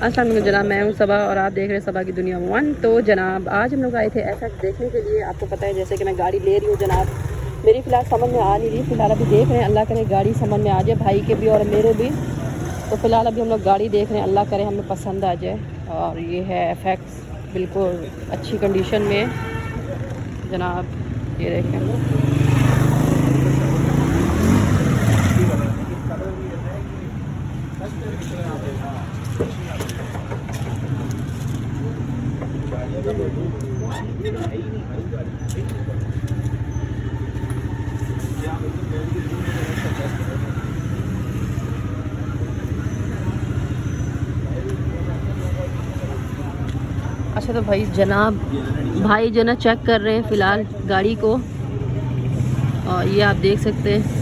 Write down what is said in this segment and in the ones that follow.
अस्सलाम वालेकुम जनाब, मैं हूँ सबा और आप देख रहे हैं सबा की दुनिया वन। तो जनाब आज हम लोग आए थे FX देखने के लिए। आपको पता है जैसे कि मैं गाड़ी ले रही हूँ जनाब, मेरी फ़िलहाल समझ में आ नहीं रही। फ़िलहाल अभी देख रहे हैं, अल्लाह करे गाड़ी समझ में आ जाए, भाई के भी और मेरे भी। तो फ़िलहाल अभी हम लोग गाड़ी देख रहे हैं, अल्लाह करे हमें पसंद आ जाए। और ये है FX, बिल्कुल अच्छी कंडीशन में जनाब, ये देखें। अच्छा तो भाई जनाब, भाई जो ना चेक कर रहे हैं फ़िलहाल गाड़ी को, और ये आप देख सकते हैं।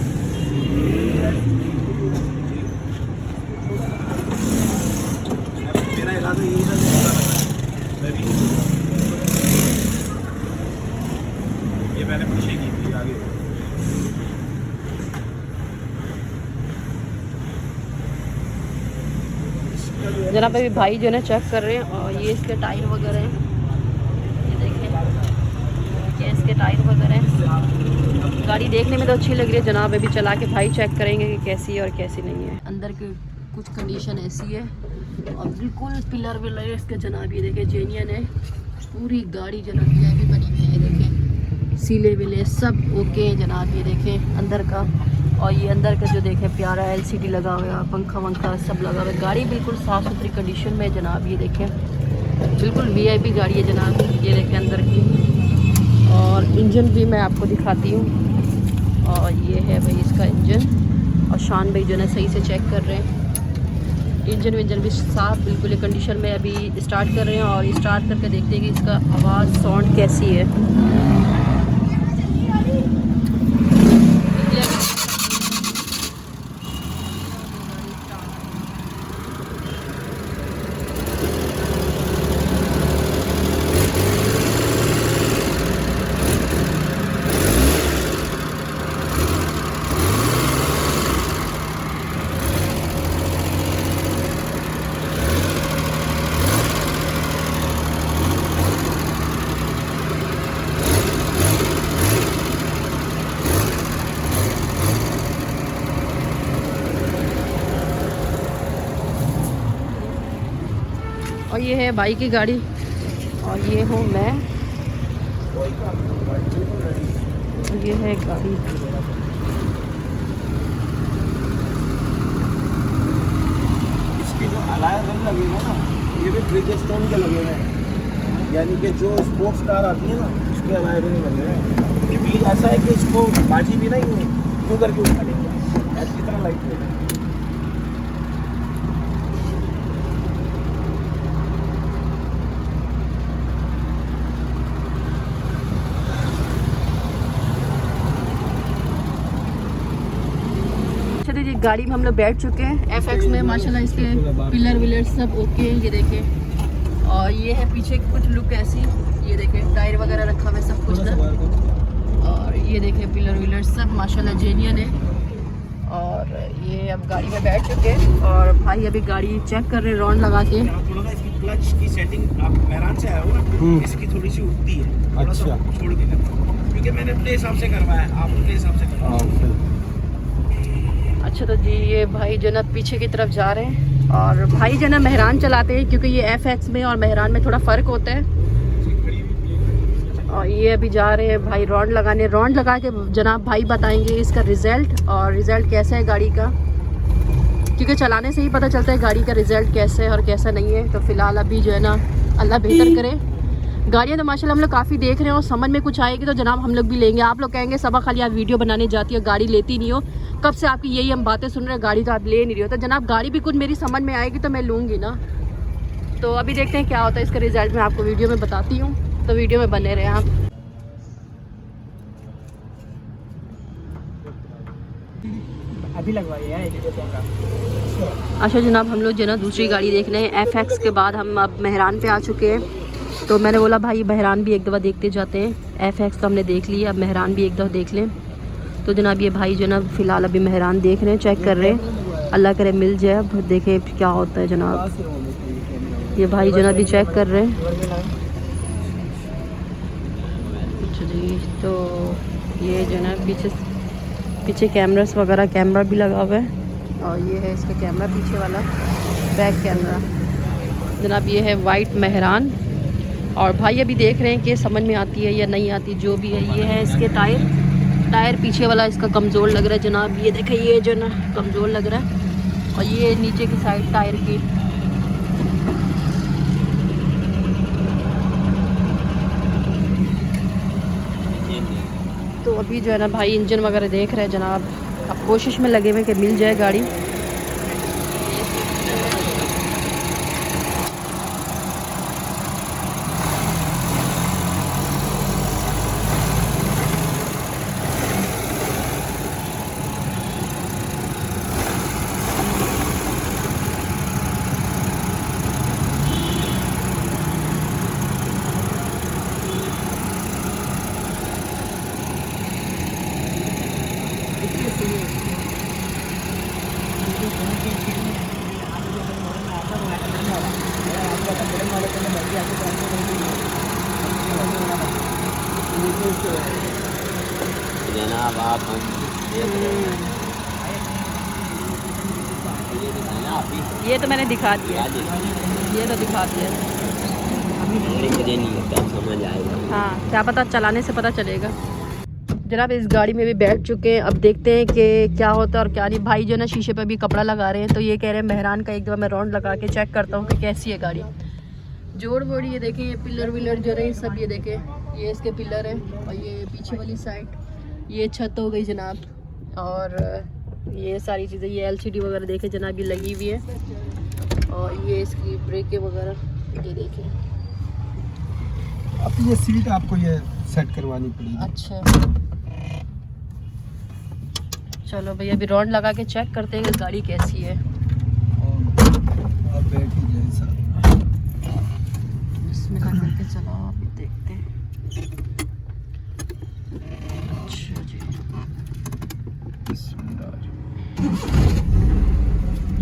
ये मैंने पीछे की थी आगे। जनाब अभी भाई जो है चेक कर रहे हैं, और ये इसके टायर वगैरह हैं, ये देखें, ये इसके टायर वगैरह हैं। गाड़ी देखने में तो अच्छी लग रही है जनाब, अभी चला के भाई चेक करेंगे कि कैसी है और कैसी नहीं है। अंदर की कुछ कंडीशन ऐसी है, और बिल्कुल पिलर विलर इसके जनाब, ये देखें जेन्युइन है। पूरी गाड़ी जनाब ये भी बनी हुई है, ये देखें, सीले विले सब ओके है जनाब, ये देखें अंदर का। और ये अंदर का जो देखें प्यारा LCD लगा हुआ है, पंखा वंखा सब लगा हुआ है। गाड़ी बिल्कुल साफ़ सुथरी कंडीशन में है जनाब, ये देखें बिल्कुल VIP गाड़ी है जनाब, ये देखें अंदर की। और इंजन भी मैं आपको दिखाती हूँ, और ये है भाई इसका इंजन। और शान भाई जो है सही से चेक कर रहे हैं, इंजन विंजन भी साफ़ बिल्कुल कंडीशन में। अभी स्टार्ट कर रहे हैं और स्टार्ट करके देखते हैं कि इसका आवाज़ साउंड कैसी है। और ये है भाई की गाड़ी, और ये हूँ मैं, और ये है गाड़ी। इसकी जो अलाय रंग लगेगा ना, ये भी ब्रिजस्टोन के लगे हुए हैं, यानी कि जो स्पोर्ट्स कार आती है ना उसके अलाय रंग लगे हुए हैं। ये व्हील ऐसा है कि इसको बाजी भी नहीं क्यों करके उठा लेंगे, ऐसी तरह लाइट है। गाड़ी में हम लोग बैठ चुके हैं FX में, माशाल्लाह इसके पिलर विलर सब ओके हैं, ये देखें। और ये है पीछे की कुछ लुक ऐसी, ये देखें टायर वगैरह रखा हुआ है सब कुछ ना। और ये देखें पिलर विलर सब माशाल्लाह जेन्युइन है। और ये अब गाड़ी में बैठ चुके हैं, और भाई अभी गाड़ी चेक कर रहे हैं राउंड लगा के। इसकी क्लच की सेटिंग आप मेहरान से आए हो ना, इसकी थोड़ी सी उठती है, अच्छा छोड़ के करना, क्योंकि मैंने अपने हिसाब से करवाया है, आप अपने हिसाब से करवाओ। अच्छा तो जी ये भाई जो ना पीछे की तरफ जा रहे हैं, और भाई जो ना मेहरान चलाते हैं, क्योंकि ये FX में और मेहरान में थोड़ा फ़र्क होता है। और ये अभी जा रहे हैं भाई राउंड लगाने, राउंड लगा के जनाब भाई बताएंगे इसका रिज़ल्ट, और रिज़ल्ट कैसा है गाड़ी का, क्योंकि चलाने से ही पता चलता है गाड़ी का रिज़ल्ट कैसा है और कैसा नहीं है। तो फ़िलहाल अभी जो है ना अल्लाह बेहतर करे। गाड़ियाँ तो माशाल्लाह हम लोग काफ़ी देख रहे हैं, और समझ में कुछ आएगी तो जनाब हम लोग भी लेंगे। आप लोग कहेंगे सबा खाली आप वीडियो बनाने जाती हो, गाड़ी लेती नहीं हो, कब से आपकी यही हम बातें सुन रहे हैं, गाड़ी तो आप ले नहीं रही हो। तो जनाब गाड़ी भी कुछ मेरी समझ में आएगी तो मैं लूँगी ना। तो अभी देखते हैं क्या होता है, इसका रिज़ल्ट मैं आपको वीडियो में बताती हूँ, तो वीडियो में बने रहे आप। अभी लगवाई है अच्छा जनाब हम लोग जो ना दूसरी गाड़ी देख रहे हैं FX के बाद हम अब मेहरान पे आ चुके हैं। तो मैंने बोला भाई मेहरान भी एक दफ़ा देखते जाते हैं। FX तो हमने देख लिया, अब मेहरान भी एक दफ़ा देख लें। तो जनाब ये भाई जो ना फ़िलहाल अभी मेहरान देख रहे हैं, चेक कर रहे हैं, अल्लाह करे मिल जाए, अब देखें क्या होता है जनाब। ये भाई जो ना अभी चेक कर रहे हैं। अच्छा जी, तो ये जो ना पीछे कैमरास वगैरह, कैमरा भी लगा हुआ है और ये है इसका कैमरा पीछे वाला, बैक कैमरा जनाब। ये है वाइट मेहरान और भाई अभी देख रहे हैं कि समझ में आती है या नहीं आती, जो भी है। ये है इसके टायर पीछे वाला इसका कमज़ोर लग रहा है जनाब। ये देखें, ये जो ना कमज़ोर लग रहा है और ये नीचे की साइड टायर की। तो अभी जो है ना भाई इंजन वगैरह देख रहे हैं जनाब। अब कोशिश में लगे हुए कि मिल जाए गाड़ी। जनाब आप हम ये तो मैंने दिखा दिया, ये तो दिखा दिया। मुझे नहीं लगता समझ आएगा। हाँ, क्या पता, चलाने से पता चलेगा। जनाब इस गाड़ी में भी बैठ चुके हैं। अब देखते हैं कि क्या होता है और क्या नहीं। भाई जो ना शीशे पे भी कपड़ा लगा रहे हैं, तो ये कह रहे हैं मेहरान का एक दफ़ा मैं राउंड लगा के चेक करता हूँ कि कैसी है गाड़ी। जोड़ बोड़ ये देखें, ये पिलर विलर जो रहे सब ये देखें, ये इसके पिलर हैं और ये पीछे वाली साइड ये छत हो गई जनाब। और ये सारी चीज़ें, ये LCD वगैरह देखें जनाब, ये लगी हुई है और ये इसकी ब्रेकें वगैरह ये देखें। अब ये सीट आपको ये सेट करवानी पड़ेगी। अच्छा, चलो भैया अभी राउंड लगा के चेक करते हैं कि गाड़ी कैसी है। आप बैठ ही जाए सर। इसमें क्या करके चलाओ, अभी देखते हैं। अच्छा जी,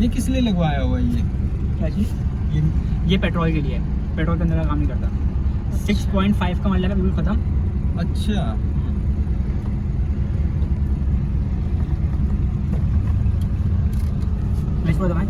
ये किस लिए लगवाया हुआ है ये? क्या चीज़? ये पेट्रोल के लिए है, पेट्रोल के अंदर का काम नहीं करता। 6.5 का मतलब है, बिल्कुल ख़त्म। अच्छा, इसको दबाएं,